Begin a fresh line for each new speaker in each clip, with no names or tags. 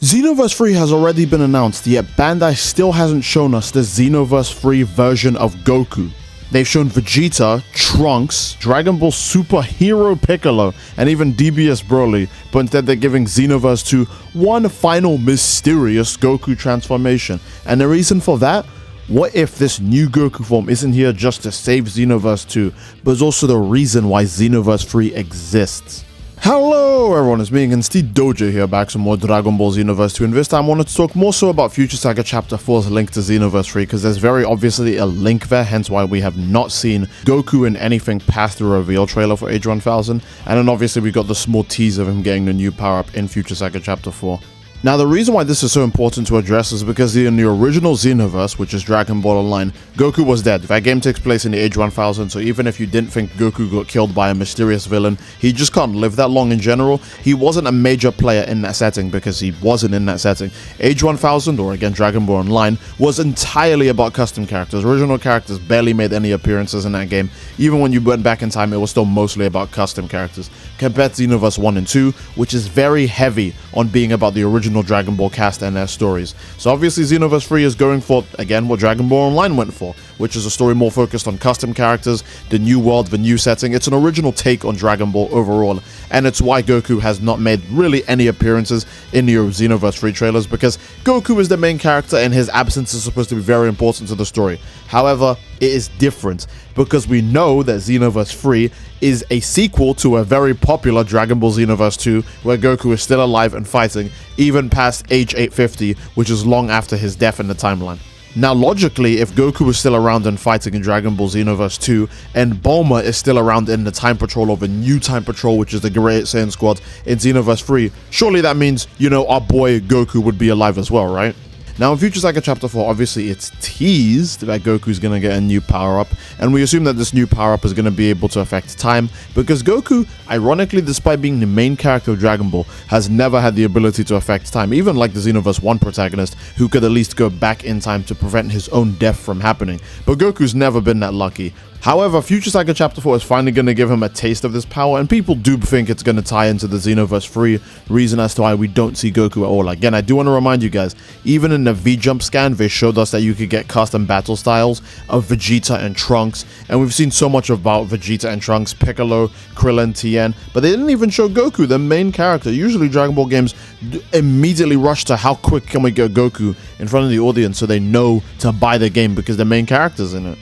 Xenoverse 3 has already been announced, yet Bandai still hasn't shown us the Xenoverse 3 version of Goku. They've shown Vegeta, Trunks, Dragon Ball Super Hero Piccolo, and even DBS Broly, but instead they're giving Xenoverse 2 one final mysterious Goku transformation. And the reason for that? What if this new Goku form isn't here just to save Xenoverse 2, but is also the reason why Xenoverse 3 exists? Hello everyone, it's me again, Steve Doja here, back some more Dragon Ball Xenoverse 2, and this time I wanted to talk more so about Future Saga Chapter 4's link to Xenoverse 3, because there's very obviously a link there, hence why we have not seen Goku in anything past the reveal trailer for Age 1000, and then obviously we got the small tease of him getting the new power-up in Future Saga Chapter 4. Now, the reason why this is so important to address is because in the original Xenoverse, which is Dragon Ball Online, Goku was dead. That game takes place in the Age 1000, so even if you didn't think Goku got killed by a mysterious villain, he just can't live that long in general. He wasn't a major player in that setting because he wasn't in that setting. Age 1000, or again Dragon Ball Online, was entirely about custom characters. Original characters barely made any appearances in that game. Even when you went back in time, it was still mostly about custom characters. Compared to Xenoverse 1 and 2, which is very heavy on being about the original Dragon Ball cast and their stories. So obviously Xenoverse 3 is going for, again, what Dragon Ball Online went for, which is a story more focused on custom characters, the new world, the new setting. It's an original take on Dragon Ball overall, and it's why Goku has not made really any appearances in the Xenoverse 3 trailers, because Goku is the main character and his absence is supposed to be very important to the story. However, it is different because we know that Xenoverse 3 is a sequel to a very popular Dragon Ball Xenoverse 2, where Goku is still alive and fighting, even past age 850, which is long after his death in the timeline. Now, logically, if Goku is still around and fighting in Dragon Ball Xenoverse 2, and Bulma is still around in the Time Patrol of a new Time Patrol, which is the Great Saiyan Squad in Xenoverse 3, surely that means, you know, our boy Goku would be alive as well, right? Now, in Future Saga Chapter 4, obviously it's teased that Goku's going to get a new power-up, and we assume that this new power-up is going to be able to affect time, because Goku, ironically, despite being the main character of Dragon Ball, has never had the ability to affect time, even like the Xenoverse 1 protagonist, who could at least go back in time to prevent his own death from happening. But Goku's never been that lucky. However, Future Saga Chapter 4 is finally going to give him a taste of this power, and people do think it's going to tie into the Xenoverse 3 reason as to why we don't see Goku at all. Again, I do want to remind you guys, even in the V-Jump scan, they showed us that you could get custom battle styles of Vegeta and Trunks, and we've seen so much about Vegeta and Trunks, Piccolo, Krillin, Tien, but they didn't even show Goku, the main character. Usually Dragon Ball games immediately rush to how quick can we get Goku in front of the audience so they know to buy the game because the main character's in it.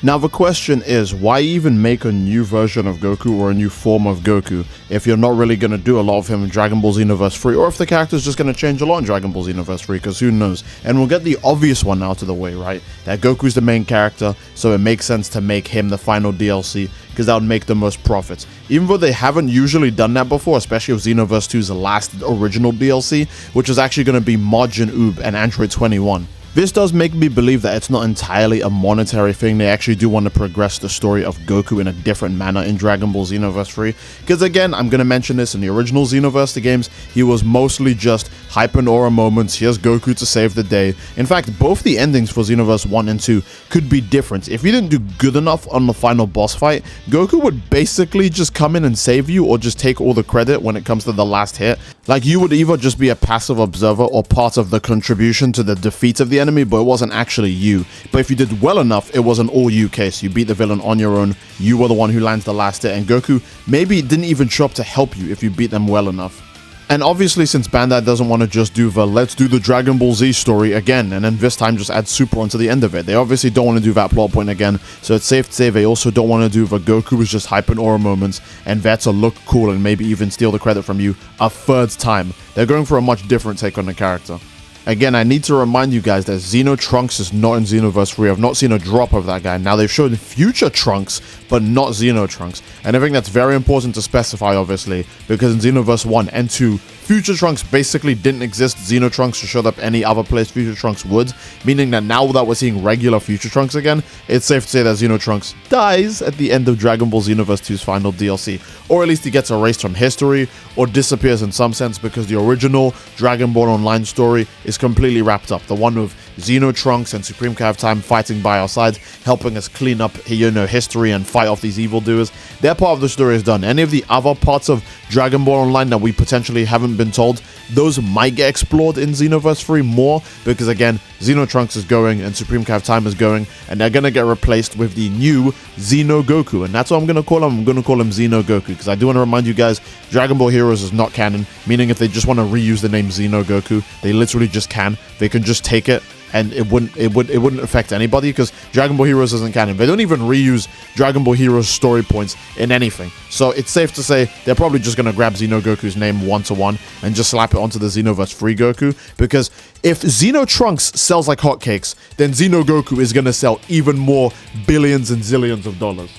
Now the question is, why even make a new version of Goku or a new form of Goku if you're not really going to do a lot of him in Dragon Ball Xenoverse 3, or if the character's just going to change a lot in Dragon Ball Xenoverse 3, because who knows. And we'll get the obvious one out of the way, right? That Goku's the main character, so it makes sense to make him the final DLC, because that would make the most profits. Even though they haven't usually done that before, especially with Xenoverse 2's last original DLC, which is actually going to be Majin Oob and Android 21. This does make me believe that it's not entirely a monetary thing. They actually do want to progress the story of Goku in a different manner in Dragon Ball Xenoverse 3. Because again, I'm going to mention this, in the original Xenoverse, the games, he was mostly just hype and aura moments. Here's Goku to save the day. In fact, both the endings for Xenoverse 1 and 2 could be different. If you didn't do good enough on the final boss fight, Goku would basically just come in and save you, or just take all the credit when it comes to the last hit. Like, you would either just be a passive observer or part of the contribution to the defeat of the enemy, but it wasn't actually you. But if you did well enough, it was an all-you case. You beat the villain on your own, you were the one who lands the last hit, and Goku maybe didn't even show up to help you if you beat them well enough. And obviously, since Bandai doesn't want to just do the let's do the Dragon Ball Z story again, and then this time just add Super onto the end of it, they obviously don't want to do that plot point again, so it's safe to say they also don't want to do the Goku is just hype and aura moments, and that to look cool and maybe even steal the credit from you a third time. They're going for a much different take on the character. Again, I need to remind you guys that Xeno Trunks is not in Xenoverse 3. I've not seen a drop of that guy. Now, they've shown future Trunks, but not Xeno Trunks. And I think that's very important to specify, obviously, because in Xenoverse 1 and 2, Future Trunks basically didn't exist. Xeno Trunks showed up any other place Future Trunks would, meaning that now that we're seeing regular Future Trunks again, it's safe to say that Xeno Trunks dies at the end of Dragon Ball Xenoverse 2's final DLC, or at least he gets erased from history, or disappears in some sense, because the original Dragon Ball Online story is completely wrapped up. The one with Zeno, Trunks, and Supreme Kai of Time fighting by our side, helping us clean up, history and fight off these evildoers. Their part of the story is done. Any of the other parts of Dragon Ball Online that we potentially haven't been told, those might get explored in Xenoverse 3 more, because again, Zeno Trunks is going and Supreme Kai of Time is going, and they're gonna get replaced with the new Zeno Goku, and that's what I'm gonna call him. I'm gonna call him Zeno Goku, because I do want to remind you guys, Dragon Ball Heroes is not canon, meaning if they just want to reuse the name Zeno Goku, they literally just can. They can just take it, and it wouldn't affect anybody, because Dragon Ball Heroes isn't canon. They don't even reuse Dragon Ball Heroes story points in anything. So it's safe to say they're probably just going to grab Zeno Goku's name one-to-one and just slap it onto the Xenoverse Free Goku, because if Zeno Trunks sells like hotcakes, then Zeno Goku is going to sell even more billions and zillions of dollars.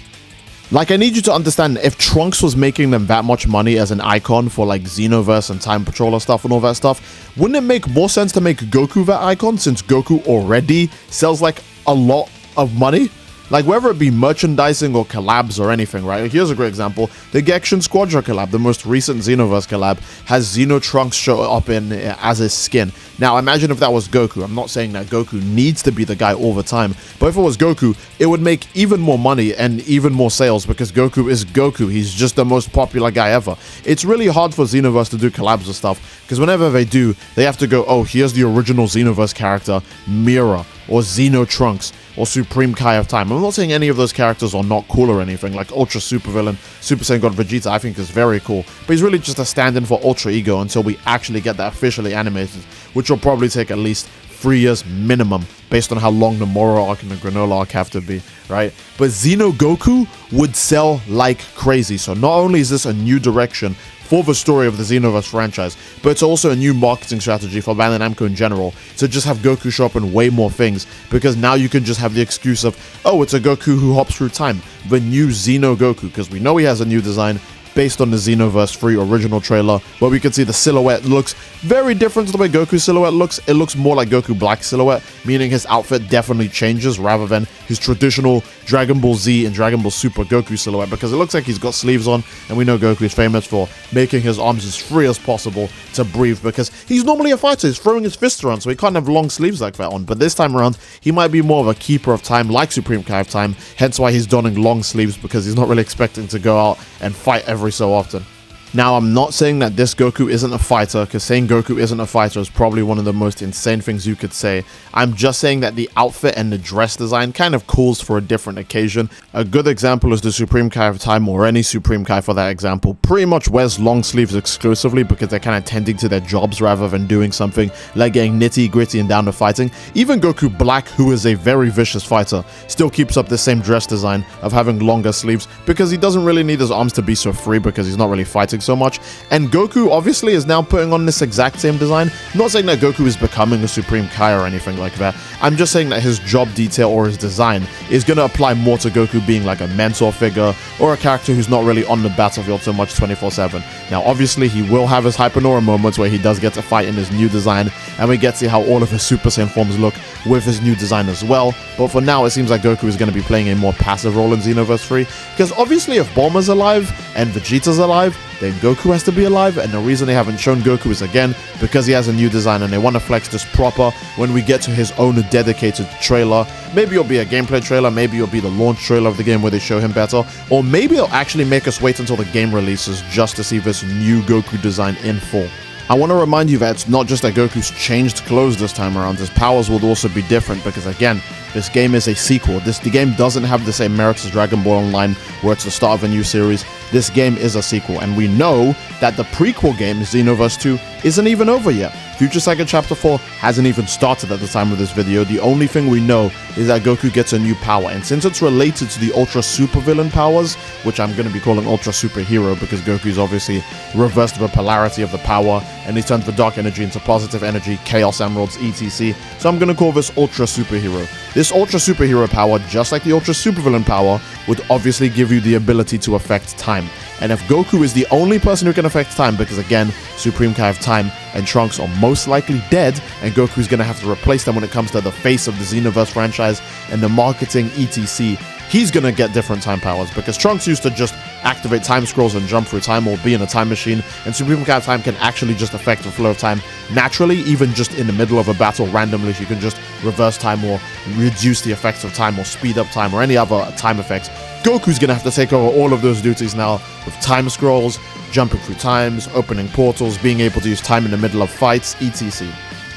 Like, I need you to understand, if Trunks was making them that much money as an icon for like Xenoverse and Time Patroller stuff and all that stuff, wouldn't it make more sense to make Goku that icon, since Goku already sells like a lot of money? Like, whether it be merchandising or collabs or anything, right? Here's a great example. The Gexhin Squadra collab, the most recent Xenoverse collab, has Zeno Trunks show up in as his skin. Now, imagine if that was Goku. I'm not saying that Goku needs to be the guy all the time, but if it was Goku, it would make even more money and even more sales, because Goku is Goku. He's just the most popular guy ever. It's really hard for Xenoverse to do collabs or stuff, because whenever they do, they have to go, oh, here's the original Xenoverse character, Mira, or Zeno Trunks, or Supreme Kai of Time. I'm not saying any of those characters are not cool or anything, like Ultra Super Villain, Super Saiyan God Vegeta, I think is very cool, but he's really just a stand-in for Ultra Ego until we actually get that officially animated, which will probably take at least 3 years minimum, based on how long the Moro arc and the Granola arc have to be, right? But Zeno Goku would sell like crazy, so not only is this a new direction for the story of the Xenoverse franchise, but it's also a new marketing strategy for Bandai Namco in general, to just have Goku show up in way more things, because now you can just have the excuse of, oh, it's a Goku who hops through time, the new Zeno Goku, because we know he has a new design based on the Xenoverse 3 original trailer, where we can see the silhouette looks very different to the way Goku's silhouette looks. It looks more like Goku Black silhouette, meaning his outfit definitely changes rather than his traditional Dragon Ball Z and Dragon Ball Super Goku silhouette, because it looks like he's got sleeves on, and we know Goku is famous for making his arms as free as possible to breathe, because he's normally a fighter, he's throwing his fists around, so he can't have long sleeves like that on. But this time around, he might be more of a keeper of time, like Supreme Kai of Time, hence why he's donning long sleeves, because he's not really expecting to go out and fight every so often. Now, I'm not saying that this Goku isn't a fighter, because saying Goku isn't a fighter is probably one of the most insane things you could say. I'm just saying that the outfit and the dress design kind of calls for a different occasion. A good example is the Supreme Kai of Time, or any Supreme Kai for that example, pretty much wears long sleeves exclusively because they're kind of tending to their jobs rather than doing something like getting nitty gritty and down to fighting. Even Goku Black, who is a very vicious fighter, still keeps up the same dress design of having longer sleeves, because he doesn't really need his arms to be so free, because he's not really fighting so much. And Goku obviously is now putting on this exact same design. I'm not saying that Goku is becoming a Supreme Kai or anything like that. I'm just saying that his job detail or his design is going to apply more to Goku being like a mentor figure, or a character who's not really on the battlefield so much 24/7. Now obviously he will have his Hypernora moments where he does get to fight in his new design, and we get to see how all of his Super Saiyan forms look with his new design as well. But for now, it seems like Goku is going to be playing a more passive role in Xenoverse 3, because obviously if Bulma's alive and Vegeta's alive, then Goku has to be alive, and the reason they haven't shown Goku is, again, because he has a new design, and they want to flex this proper when we get to his own dedicated trailer. Maybe it'll be a gameplay trailer, maybe it'll be the launch trailer of the game where they show him better, or maybe they'll actually make us wait until the game releases just to see this new Goku design in full. I want to remind you that it's not just that Goku's changed clothes this time around, his powers will also be different, because again, this game is a sequel. The game doesn't have the same merits as Dragon Ball Online, where it's the start of a new series. This game is a sequel, and we know that the prequel game, Xenoverse 2, isn't even over yet. Future Saga Chapter 4 hasn't even started at the time of this video. The only thing we know is that Goku gets a new power, and since it's related to the Ultra Super Villain powers, which I'm going to be calling Ultra Super Hero, because Goku's obviously reversed the polarity of the power, and he turned the dark energy into positive energy, Chaos Emeralds, etc. So I'm going to call this Ultra Superhero. This Ultra Superhero power, just like the Ultra Supervillain power, would obviously give you the ability to affect time. And if Goku is the only person who can affect time, because again, Supreme Kai of Time and Trunks are most likely dead, and Goku's going to have to replace them when it comes to the face of the Xenoverse franchise and the marketing, etc., he's gonna get different time powers, because Trunks used to just activate time scrolls and jump through time or be in a time machine, and Supreme Kai of Time can actually just affect the flow of time naturally, even just in the middle of a battle randomly. You can just reverse time or reduce the effects of time or speed up time or any other time effects. Goku's gonna have to take over all of those duties now with time scrolls, jumping through times, opening portals, being able to use time in the middle of fights, etc.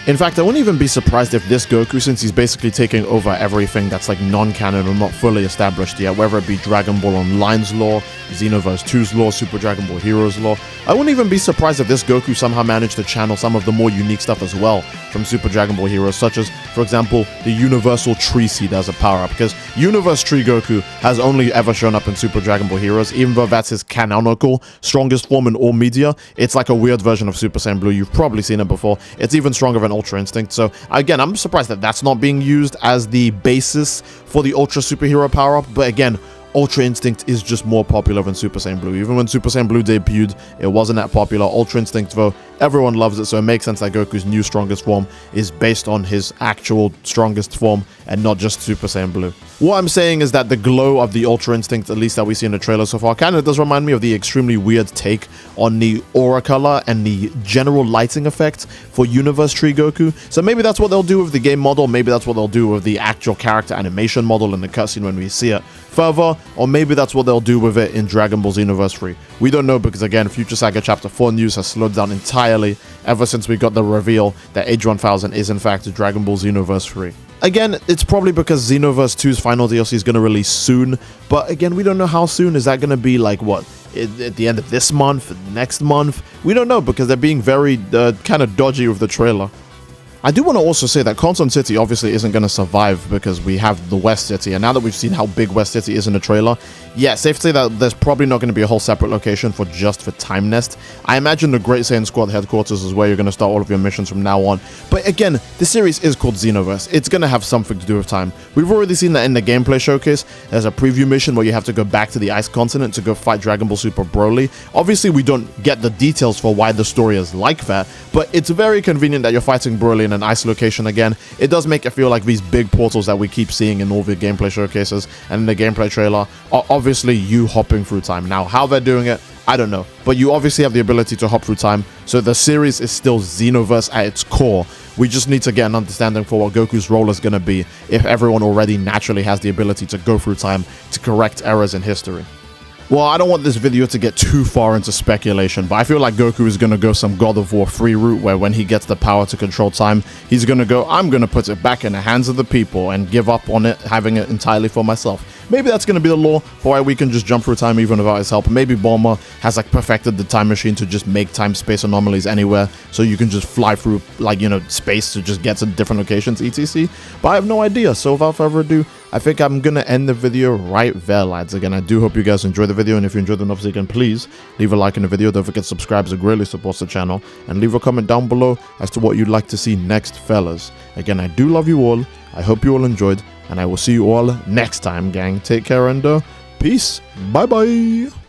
In fact, I wouldn't even be surprised if this Goku, since he's basically taking over everything that's like non-canon or not fully established yet, whether it be Dragon Ball Online's lore, Xenoverse 2's lore, Super Dragon Ball Heroes lore, I wouldn't even be surprised if this Goku somehow managed to channel some of the more unique stuff as well from Super Dragon Ball Heroes, such as, for example, the Universal Tree Seed as a power-up, because Universe Tree Goku has only ever shown up in Super Dragon Ball Heroes, even though that's his canonical strongest form in all media. It's like a weird version of Super Saiyan Blue. You've probably seen it before. It's even stronger than Ultra Instinct. So again, I'm surprised that that's not being used as the basis for the Ultra Superhero power-up. But again, Ultra Instinct is just more popular than Super Saiyan Blue. Even when Super Saiyan Blue debuted, it wasn't that popular. Ultra Instinct, though, everyone loves it, so it makes sense that Goku's new strongest form is based on his actual strongest form and not just Super Saiyan Blue. What I'm saying is that the glow of the Ultra Instinct, at least that we see in the trailer so far, kind of does remind me of the extremely weird take on the aura color and the general lighting effect for Universe Tree Goku. So maybe that's what they'll do with the game model, maybe that's what they'll do with the actual character animation model in the cutscene when we see it further, or maybe that's what they'll do with it in Dragon Ball Xenoverse 3. We don't know, because again, Future Saga Chapter 4 news has slowed down entirely ever since we got the reveal that Age 1000 is in fact Dragon Ball Xenoverse 3. Again, it's probably because Xenoverse 2's final DLC is going to release soon, but again, we don't know how soon. Is that going to be like, what, at the end of this month, next month? We don't know, because they're being very kind of dodgy with the trailer. I do want to also say that Conton City obviously isn't going to survive because we have the West City, and now that we've seen how big West City is in the trailer, yeah, safe to say that there's probably not going to be a whole separate location for Time Nest. I imagine the Great Saiyan Squad headquarters is where you're going to start all of your missions from now on. But again, the series is called Xenoverse. It's going to have something to do with time. We've already seen that in the gameplay showcase. There's a preview mission where you have to go back to the Ice Continent to go fight Dragon Ball Super Broly. Obviously, we don't get the details for why the story is like that, but it's very convenient that you're fighting Broly in an ice location again. It does make it feel like these big portals that we keep seeing in all the gameplay showcases and in the gameplay trailer are obviously you hopping through time. Now, how they're doing it, I don't know, but you obviously have the ability to hop through time, so the series is still Xenoverse at its core. We just need to get an understanding for what Goku's role is going to be if everyone already naturally has the ability to go through time to correct errors in history. Well, I don't want this video to get too far into speculation, but I feel like Goku is going to go some God of War 3 route, where when he gets the power to control time, he's going to go, I'm going to put it back in the hands of the people and give up on it, having it entirely for myself. Maybe that's going to be the law for why we can just jump through time even without his help. Maybe Bulma has like perfected the time machine to just make time-space anomalies anywhere, so you can just fly through, like, you know, space to just get to different locations, etc. But I have no idea, so without further ado, I think I'm going to end the video right there, lads. Again, I do hope you guys enjoyed the video, and if you enjoyed it, obviously, again, please leave a like in the video. Don't forget to subscribe, as it greatly supports the channel, and leave a comment down below as to what you'd like to see next, fellas. Again, I do love you all. I hope you all enjoyed, and I will see you all next time, gang. Take care and peace. Bye-bye.